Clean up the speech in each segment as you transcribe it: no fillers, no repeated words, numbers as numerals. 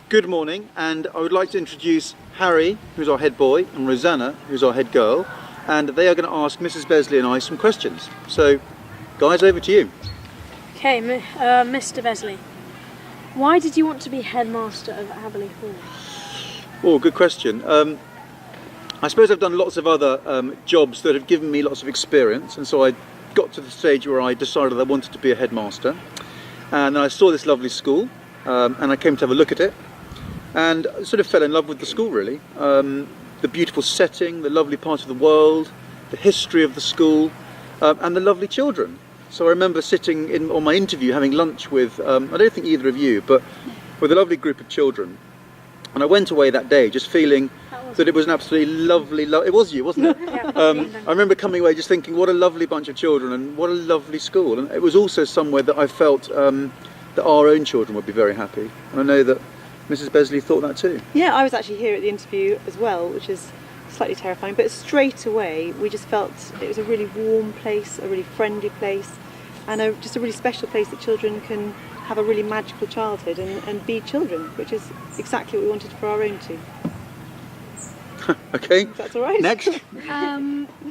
Good morning, and I would like to introduce Harry, who's our head boy, and Rosanna, who's our head girl, and they are going to ask Mrs. Besley and I some questions. So, guys, over to you. Okay, Mr. Besley, why did you want to be headmaster of Aberley Hall? Oh, good question. I suppose I've done lots of other jobs that have given me lots of experience, and so I got to the stage where I decided I wanted to be a headmaster. And then I saw this lovely school, and I came to have a look at it, and sort of fell in love with the school, really. The beautiful setting, the lovely part of the world, the history of the school, and the lovely children. So I remember sitting on my interview having lunch with, I don't think either of you, but with a lovely group of children. And I went away that day just feeling that it was an absolutely lovely, it was you, wasn't it? Yeah, I remember coming away just thinking, what a lovely bunch of children and what a lovely school. And it was also somewhere that I felt that our own children would be very happy. And I know that Mrs. Besley thought that too. Yeah, I was actually here at the interview as well, which is slightly terrifying, but straight away we just felt it was a really warm place, a really friendly place, and just a really special place that children can have a really magical childhood and be children, which is exactly what we wanted for our own too. Okay, If that's all right. next.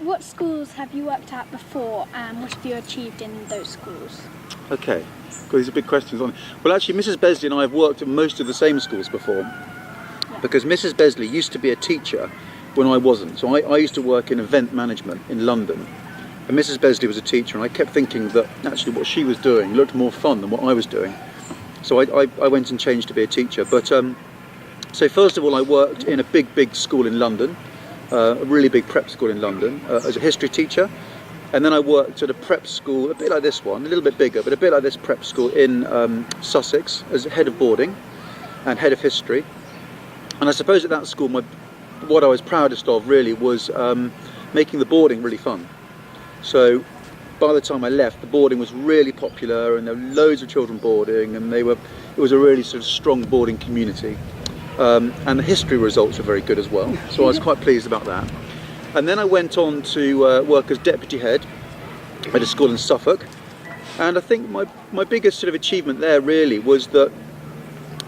What schools have you worked at before, and what have you achieved in those schools? Okay, well, these are big questions. Well, actually, Mrs. Besley and I have worked at most of the same schools before, because Mrs. Besley used to be a teacher when I wasn't. So I used to work in event management in London, and Mrs. Besley was a teacher, and I kept thinking that actually what she was doing looked more fun than what I was doing. So I went and changed to be a teacher. But so first of all, I worked in a big school in London, a really big prep school in London, as a history teacher. And then I worked at a prep school, a bit like this one, a little bit bigger, but a bit like this prep school in Sussex as head of boarding and head of history. And I suppose at that school, what I was proudest of really was making the boarding really fun. So by the time I left, the boarding was really popular, and there were loads of children boarding, and it was a really sort of strong boarding community. And the history results were very good as well, so I was quite pleased about that. And then I went on to work as deputy head at a school in Suffolk, and I think my biggest sort of achievement there really was that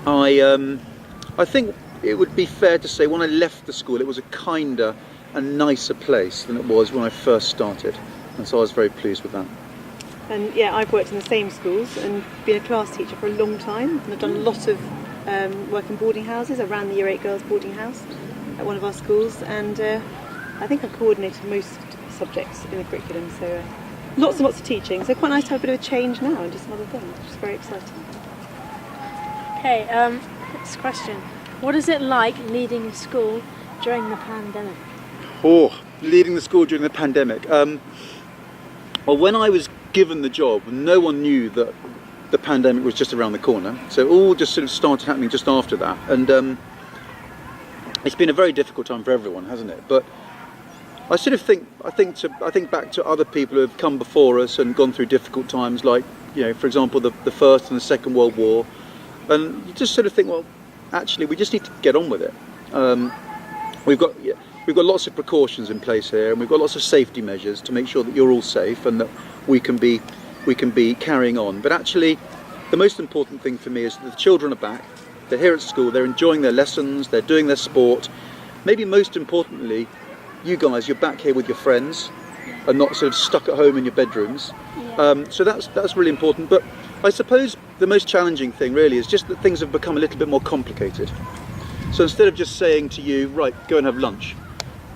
I think it would be fair to say when I left the school it was a kinder and nicer place than it was when I first started, and so I was very pleased with that. And yeah, I've worked in the same schools and been a class teacher for a long time, and I've done a lot of work in boarding houses. I ran the Year 8 girls boarding house at one of our schools, and I think I've coordinated most subjects in the curriculum, so lots and lots of teaching. So quite nice to have a bit of a change now and do some other things, which is very exciting. Okay, next question. What is it like leading a school during the pandemic? Oh, leading the school during the pandemic. Well, when I was given the job, no one knew that the pandemic was just around the corner. So it all just sort of started happening just after that. And it's been a very difficult time for everyone, hasn't it? But I sort of think back to other people who have come before us and gone through difficult times, like, you know, for example, the First and the Second World War. And you just sort of think, well, actually, we just need to get on with it. We've got lots of precautions in place here, and we've got lots of safety measures to make sure that you're all safe and that we can be carrying on. But actually, the most important thing for me is that the children are back. They're here at school. They're enjoying their lessons. They're doing their sport. Maybe most importantly, you guys, you're back here with your friends and not sort of stuck at home in your bedrooms. So that's really important. But I suppose the most challenging thing really is just that things have become a little bit more complicated. So instead of just saying to you, right, go and have lunch,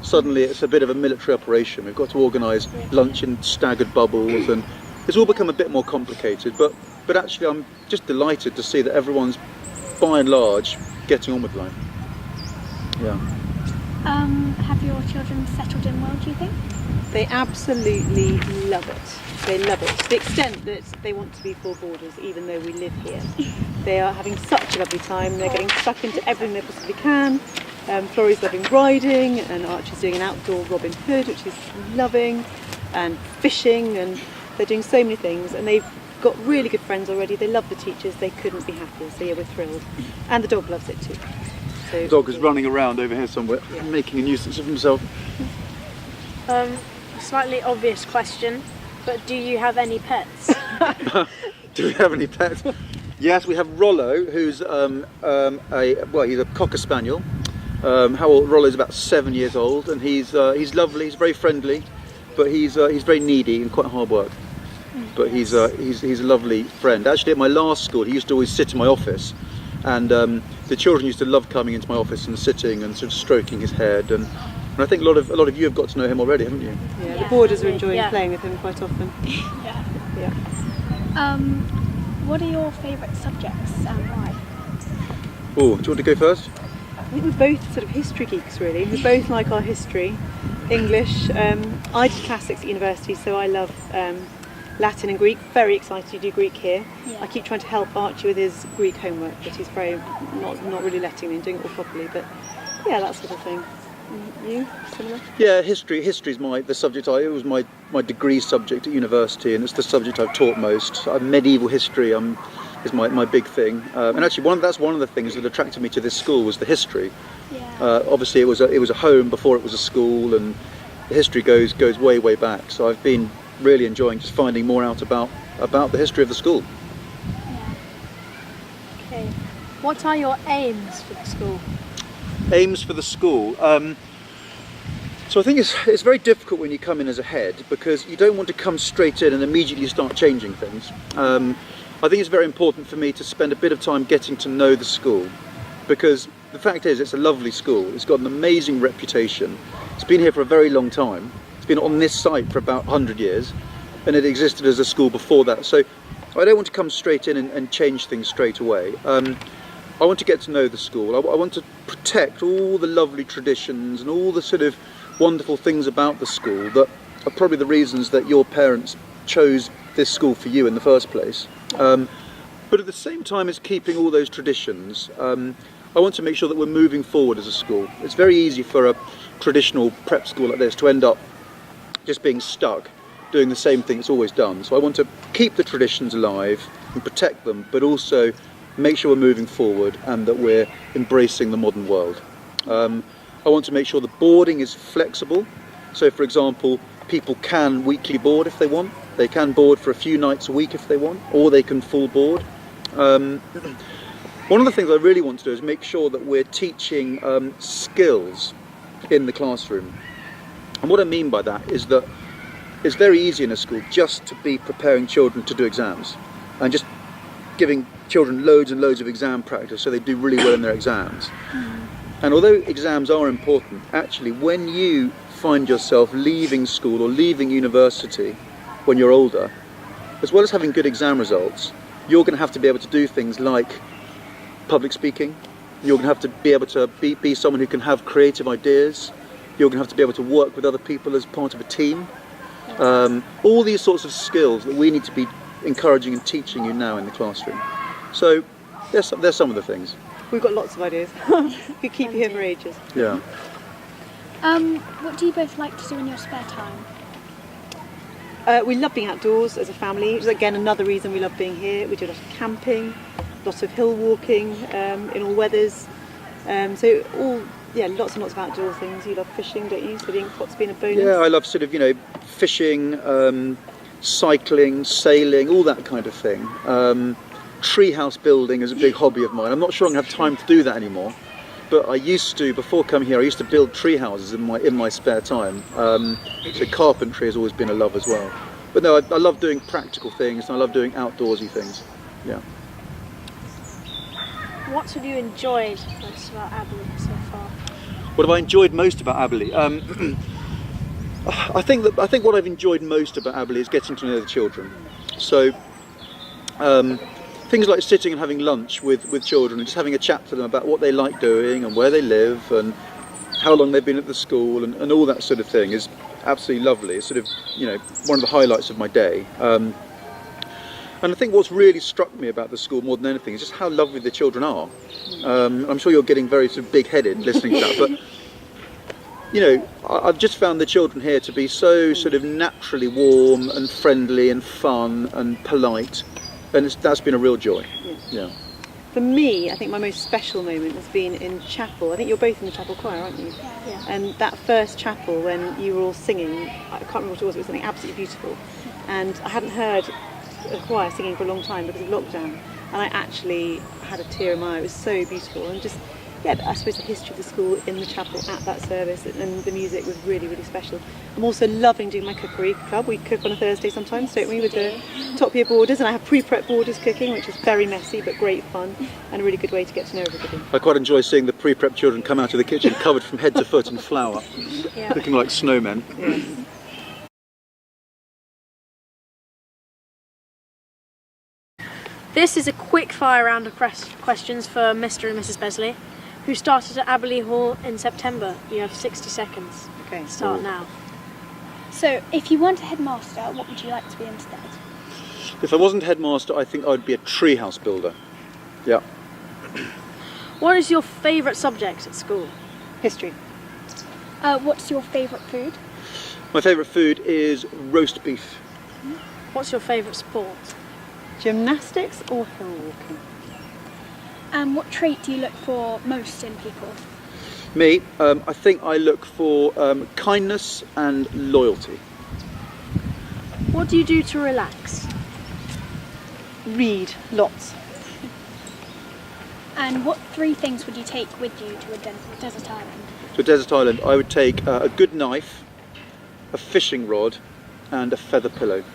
suddenly it's a bit of a military operation. We've got to organise lunch in staggered bubbles, and it's all become a bit more complicated. But actually I'm just delighted to see that everyone's, by and large, getting on with life. Yeah. Have your children settled in well, do you think? They absolutely love it. They love it to the extent that they want to be full boarders even though we live here. They are having such a lovely time. They're getting stuck into everything they possibly can. Florrie's loving riding, and Archie's doing an outdoor Robin Hood, which he's loving, and fishing, and they're doing so many things, and they've got really good friends already. They love the teachers. They couldn't be happier, so yeah, we're thrilled. And the dog loves it too. So, The dog is running around over here somewhere, making a nuisance of himself. A slightly obvious question, but do you have any pets? Do we have any pets? Yes, we have Rollo, who's he's a Cocker Spaniel. How old? Rollo's about 7 years old, and he's lovely. He's very friendly, but he's very needy and quite hard work. But he's a lovely friend. Actually, at my last school, he used to always sit in my office, and the children used to love coming into my office and sitting and sort of stroking his head. And I think a lot of you have got to know him already, haven't you? Yeah, the boarders are enjoying Yeah. playing with him quite often. Yeah. What are your favourite subjects and why? Oh, do you want to go first? I think we're both sort of history geeks, really. We both like our history. English. I did classics at university, so I love Latin and Greek. Very excited to do Greek here. Yeah. I keep trying to help Archie with his Greek homework, but he's very not really letting me and doing it all properly. But yeah, that sort of thing. You similar? Yeah, history is the subject. It was my degree subject at university, and it's the subject I've taught most. Medieval history is my big thing, and actually that's one of the things that attracted me to this school was the history. Yeah. Obviously, it was a home before it was a school, and the history goes way back. So I've been really enjoying just finding more out about the history of the school. Okay. What are your aims for the school? Aims for the school. So I think it's very difficult when you come in as a head, because you don't want to come straight in and immediately start changing things. I think it's very important for me to spend a bit of time getting to know the school, because the fact is it's a lovely school. It's got an amazing reputation. It's been here for a very long time. It's been on this site for about 100 years, and it existed as a school before that. So I don't want to come straight in and change things straight away. I want to get to know the school. I want to protect all the lovely traditions and all the sort of wonderful things about the school that are probably the reasons that your parents chose this school for you in the first place. But at the same time as keeping all those traditions, I want to make sure that we're moving forward as a school. It's very easy for a traditional prep school like this to end up just being stuck doing the same thing it's always done. So I want to keep the traditions alive and protect them, but also make sure we're moving forward and that we're embracing the modern world. I want to make sure the boarding is flexible. So for example, people can weekly board if they want. They can board for a few nights a week if they want, or they can full board. One of the things I really want to do is make sure that we're teaching skills in the classroom. And what I mean by that is that it's very easy in a school just to be preparing children to do exams and just giving children loads and loads of exam practice so they do really well in their exams. And although exams are important, actually when you find yourself leaving school or leaving university when you're older, as well as having good exam results, you're going to have to be able to do things like public speaking. You're going to have to be able to be someone who can have creative ideas. You're going to have to be able to work with other people as part of a team. All these sorts of skills that we need to be encouraging and teaching you now in the classroom. So there's some of the things. We've got lots of ideas. Could keep you here for ages. Yeah. What do you both like to do in your spare time? We love being outdoors as a family, which is again another reason we love being here. We do a lot of camping, lots of hill walking in all weathers. Lots and lots of outdoor things. You love fishing, don't you? So the ink pot's been a bonus. Yeah, I love sort of, fishing, cycling, sailing, all that kind of thing. Treehouse building is a big hobby of mine. I'm not sure I'm going to have time to do that anymore, but I used to, before coming here, I used to build tree houses in my spare time. So carpentry has always been a love as well. But no, I love doing practical things, and I love doing outdoorsy things. Yeah. What have you enjoyed most about Aberley so far? What have I enjoyed most about Aberley? I think what I've enjoyed most about Aberley is getting to know the children. So things like sitting and having lunch with children and just having a chat to them about what they like doing and where they live and how long they've been at the school and all that sort of thing is absolutely lovely. It's sort of, one of the highlights of my day. And I think what's really struck me about the school more than anything is just how lovely the children are. I'm sure you're getting very sort of big-headed listening to that, but I've just found the children here to be so sort of naturally warm and friendly and fun and polite, and that's been a real joy. Yeah. For me, I think my most special moment has been in chapel. I think you're both in the chapel choir, aren't you? Yeah. And that first chapel when you were all singing, I can't remember what it was something absolutely beautiful. And I hadn't heard a choir singing for a long time because of lockdown. and I actually had a tear in my eye. It was so beautiful, and just, yeah, I suppose the history of the school in the chapel at that service, and the music was really, really special. I'm also loving doing my cookery club. We cook on a Thursday sometimes, don't we, with the top year boarders, and I have pre-prep boarders cooking, which is very messy but great fun, and a really good way to get to know everybody. I quite enjoy seeing the pre-prep children come out of the kitchen covered from head to foot in flour, Yeah. looking like snowmen. Yes. This is a quick fire round of questions for Mr. and Mrs. Besley, who started at Aberley Hall in September. You have 60 seconds. Okay. Start now. So, if you weren't a headmaster, what would you like to be instead? If I wasn't headmaster, I think I'd be a treehouse builder. Yeah. What is your favourite subject at school? History. What's your favourite food? My favourite food is roast beef. What's your favourite sport? Gymnastics or hill walking? And what trait do you look for most in people? Me, I think I look for kindness and loyalty. What do you do to relax? Read lots. And what 3 things would you take with you to a desert island? To a desert island, I would take a good knife, a fishing rod, and a feather pillow.